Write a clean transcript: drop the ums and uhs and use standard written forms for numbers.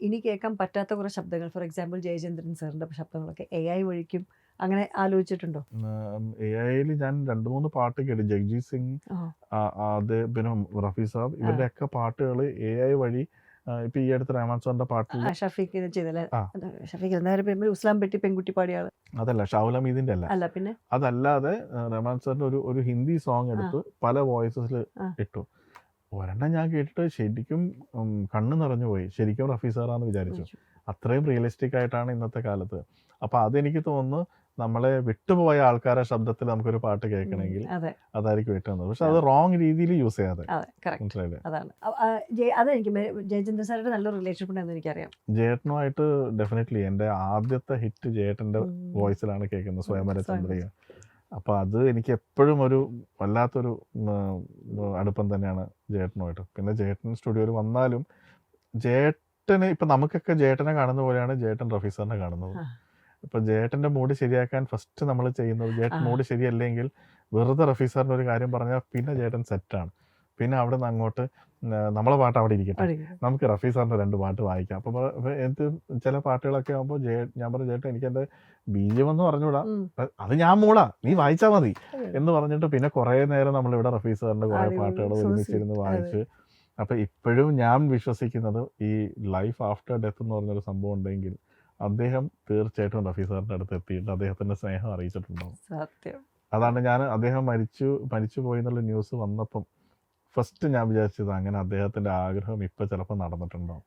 ഇനി കേൾക്കാൻ പറ്റാത്ത കുറേ ശബ്ദങ്ങൾ, ഫോർ എക്സാമ്പിൾ ജയചന്ദ്രൻ സാറിൻ്റെ ശബ്ദങ്ങളൊക്കെ AI വഴിക്കും അങ്ങനെ ആലോചിച്ചിട്ടുണ്ടോ? AI-ൽ ഞാൻ 2-3 പാട്ട് കേട്ടു. ജഗ്ജീത് സിംഗ്, അത് പിന്നെ റഫി സാബ്, ഇവരുടെയൊക്കെ പാട്ടുകൾ AI വഴി ഇപ്പൊ ഈ അടുത്ത് റഹ്മാൻ സാറിന്റെ പാട്ടിൽ ഷഫീഖ് ചെയ്തല്ലേ? ഷഫീഖ് എന്തായാലും പേര് ഉസ്ലാം പെട്ടി പെൺകുട്ടി പാടിയ ആള് അതല്ല, ഷാവുൽ ഹമീദിന്റെ അല്ല. അല്ല, പിന്നെ അതല്ലാതെ റഹ്മാൻ സാറിന്റെ ഒരു ഹിന്ദി സോങ് എടുത്ത് പല വോയിസസിൽ ഇട്ടു. ഒരെണ്ണം ഞാൻ കേട്ടിട്ട് ശരിക്കും കണ്ണ് നിറഞ്ഞു പോയി. ശരിക്കും റഫി സാറാന്ന് വിചാരിച്ചു. അത്രയും റിയലിസ്റ്റിക് ആയിട്ടാണ് ഇന്നത്തെ കാലത്ത്. അപ്പൊ അതെനിക്ക് തോന്നുന്നു നമ്മളെ വിട്ടുപോയ ആൾക്കാരുടെ ശബ്ദത്തിൽ നമുക്കൊരു പാട്ട് കേൾക്കണമെങ്കിൽ അതായിരിക്കും ഏറ്റവും നല്ലത്. പക്ഷെ അത് റോങ് രീതിയിൽ യൂസ് ചെയ്യാതെ. അതാണ് അതെനിക്ക് ജയചന്ദ്രൻ സാറിന്റെ നല്ല റിലേഷൻഷിപ്പ് ഉണ്ടെന്ന് എനിക്കറിയാം. ജയേട്ടനുമായിട്ട് ഡെഫിനറ്റ്ലി എൻ്റെ ആദ്യത്തെ ഹിറ്റ് ജയേട്ടന്റെ വോയിസിലാണ് കേൾക്കുന്നത്, സ്വയംവര ചന്ദ്രിക. അപ്പൊ അത് എനിക്ക് എപ്പോഴും ഒരു വല്ലാത്തൊരു അടുപ്പം തന്നെയാണ് ജയേട്ടനുമായിട്ട്. പിന്നെ ജയേട്ടൻ സ്റ്റുഡിയോയിൽ വന്നാലും ജയേട്ടന് ഇപ്പൊ നമുക്കൊക്കെ ജയേട്ടനെ കാണുന്ന പോലെയാണ് ജയേട്ടൻ റഫി സാറിനെ കാണുന്നത്. ഇപ്പൊ ജയേട്ടന്റെ മൂഡ് ശരിയാക്കാൻ ഫസ്റ്റ് നമ്മൾ ചെയ്യുന്നത്, ജയേട്ടൻ മൂഡ് ശരിയല്ലെങ്കിൽ വെറുതെ റഫി സാറിന്റെ ഒരു കാര്യം പറഞ്ഞാൽ പിന്നെ ജയേട്ടൻ സെറ്റാണ്. പിന്നെ അവിടെ നിന്ന് അങ്ങോട്ട് നമ്മളെ പാട്ട് അവിടെ ഇരിക്കട്ടെ, നമുക്ക് റഫി സാറിന്റെ 2 പാട്ട് വായിക്കാം. അപ്പൊ എന്ത് ചില പാട്ടുകളൊക്കെ ആകുമ്പോൾ ഞാൻ പറഞ്ഞു, ചേട്ടൻ എനിക്ക് എന്റെ BGM എന്ന് പറഞ്ഞുകൂടാ, അത് ഞാൻ മൂളാ, നീ വായിച്ചാൽ മതി എന്ന് പറഞ്ഞിട്ട് പിന്നെ കുറെ നേരം നമ്മളിവിടെ റഫി സാറിന്റെ കുറെ പാട്ടുകൾ ഒരുമിച്ചിരുന്ന് വായിച്ച്. അപ്പൊ ഇപ്പോഴും ഞാൻ വിശ്വസിക്കുന്നത് ഈ ലൈഫ് ആഫ്റ്റർ ഡെത്ത് എന്ന് പറഞ്ഞൊരു സംഭവം ഉണ്ടെങ്കിൽ അദ്ദേഹം തീർച്ചയായിട്ടും റഫി സാറിന്റെ അടുത്ത് എത്തിയിട്ട് അദ്ദേഹത്തിന്റെ സ്നേഹം അറിയിച്ചിട്ടുണ്ടാവും. അതാണ് ഞാൻ അദ്ദേഹം മരിച്ചു പോയി എന്നുള്ള ന്യൂസ് വന്നപ്പം ഫസ്റ്റ് ഞാൻ വിചാരിച്ചത് അങ്ങനെ അദ്ദേഹത്തിന്റെ ആഗ്രഹം ഇപ്പൊ ചിലപ്പോൾ നടന്നിട്ടുണ്ടാവും.